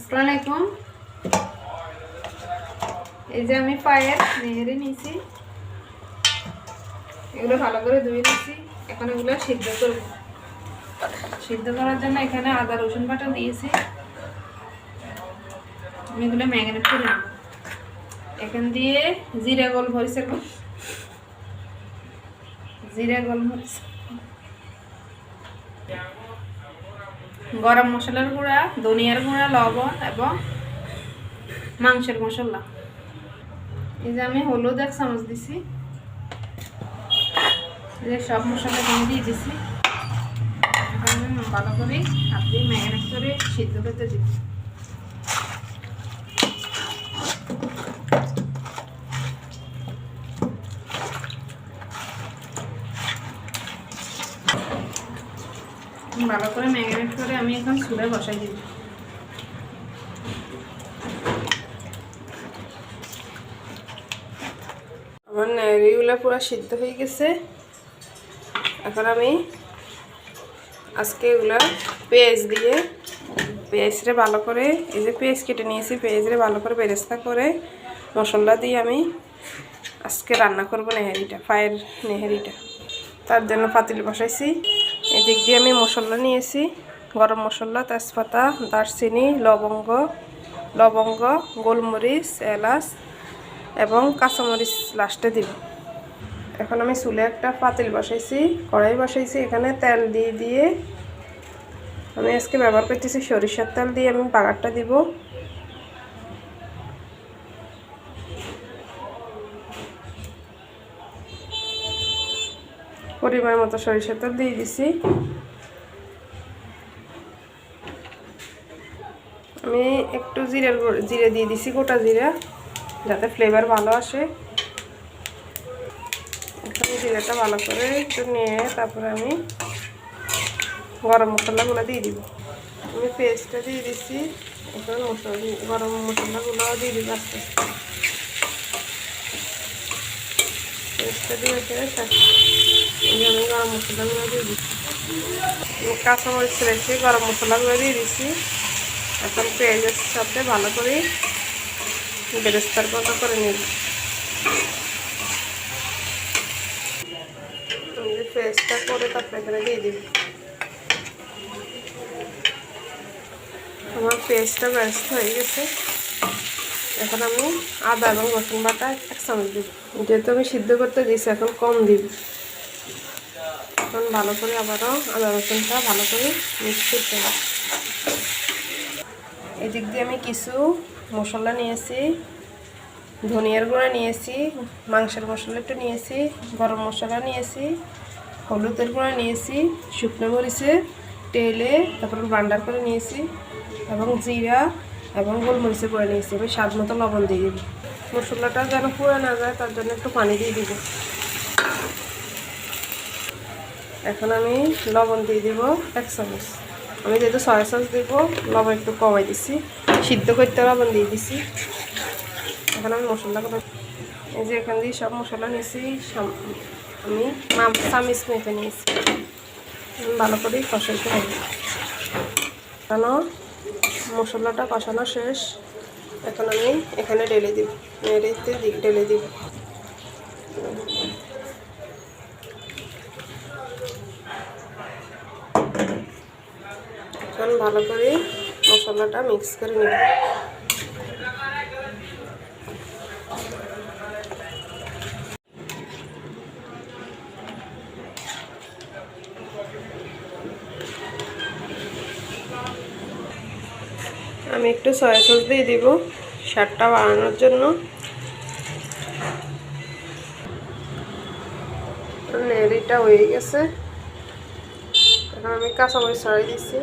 আসসালামু আলাইকুম। এই যে আমি পায়ের নেড়ে নিয়েছি, এগুলো ভালো করে ধুয়ে নিয়েছি। এখন এগুলো সিদ্ধ করব। সিদ্ধ করার জন্য এখানে আদা রসুন বাটা দিয়েছি। আমি এগুলো ম্যারিনেট করে নেব। এখান দিয়ে জিরা গোলমরিচের গরম মশলার গুঁড়া, ধনিয়ার গুঁড়া, লবণ এবং মাংসের মশলা। এই যে আমি হলুদ 1 চামচ দিছি। এই যে সব মশলা দিয়ে দিছি। এখন আমি ভালো করে হাত দিয়ে ম্যারিনেট করে সিদ্ধ করতে দিব। ভালো করে ম্যারিনেট করে আমি এখন চুলায় বসাই দিব। আমার নেড়িগুলো পুরো সিদ্ধ হয়ে গেছে। এখন আমি আজকে এগুলো পেঁয়াজরে ভালো করে, এই যে পেঁয়াজ কেটে নিয়েছি, পেঁয়াজরে ভালো করে বেরেস্তা করে মশলা দিয়ে আমি আজকে রান্না করব পায়ের নেহারিটা। তার জন্য পাতিল বসাইছি। এদিক দিয়ে আমি মশলা নিয়েছি, গরম মশলা, তেজপাতা, দারচিনি, লবঙ্গ, গোলমরিচ, এলাচ এবং কাঁচামরিচ লাস্টে দিব। এখন আমি চুলে একটা পাতিল বসাইছি, কড়াই বসাইছি। এখানে তেল দিয়ে আমি আজকে ব্যবহার করতেছি সরিষার তেল দিয়ে আমি বাগারটা দিব। পরিমাণ মতো সরিষার তেল দিয়ে দিছি। আমি একটু জিরে দিয়ে দিছি, গোটা জিরা, যাতে ফ্লেভার ভালো আসে। এখন জিরাটা ভালো করে একটু নিয়ে তারপরে আমি গরম মশলাগুলো দিয়ে দিব। আমি পেস্টটা দিয়ে দিচ্ছি। এখন গরম মশলাগুলো দিয়ে দিব আস্তে আস্তে। পেস্টটা দিয়ে আমি গরম মশলাগুলো দিয়ে দিচ্ছি। কাঁচামরিচ রেখে গরম মশলাগুলো দিয়ে দিচ্ছি। এখন পেঁয়াজের সাথে ভালো করে বেরেস্তার মতো করে নিব। পেস্টটা করে তারপরে এখানে দিয়ে দিব। আমার পেস্টটা ব্যস্ত হয়ে গেছে। এখন আমি আদা এবং রসুন বাটা 1 চামচ দিব। যেহেতু আমি সিদ্ধ করতে দিয়েছি, এখন কম দিব। এখন ভালো করে আবারও আদা রসুনটা ভালো করে মিক্স করতে হবে। এদিক দিয়ে আমি কিছু মশলা নিয়েছি, ধনিয়ার গুঁড়া নিয়েছি, মাংসের মশলা একটু নিয়েছি, গরম মশলা নিয়েছি, হলুদের গুঁড়া নিয়েছি, শুকনো মরিচের তেলে তারপর ব্লেন্ডার করে নিয়েছি এবং জিরা এবং গোলমরিচের গুঁড়া নিয়েছি। আমি স্বাদ মতো লবণ দিয়ে দিব। মশলাটা যেন পুড়ে না যায় তার জন্য একটু পানি দিয়ে দিব। এখন আমি লবণ দিয়ে দিব 1 চামচ। আমি যেহেতু সয়া সস দিব, লবণ একটু কমাই দিছি। সিদ্ধ করতে লবণ দিয়ে দিছি। এখন আমি মশলাগুলো, এই যে এখান দিয়ে সব মশলা নিয়েছি, আমি চামিচ মেপে নিয়েছি। ভালো করে কষাইতে হবে। কেন মশলাটা কষানো শেষ। এখন আমি এখানে ঢেলে দিব, ঢেলে দিব। এখন ভালো করে মশলাটা মিক্স করে নিব। আমি একটু সয়া সস দিয়ে দিব স্বাদটা বাড়ানোর জন্য। নেড়িটা হয়ে গেছে। এখন আমি কাঁচামরিচ ছড়াই দিচ্ছি।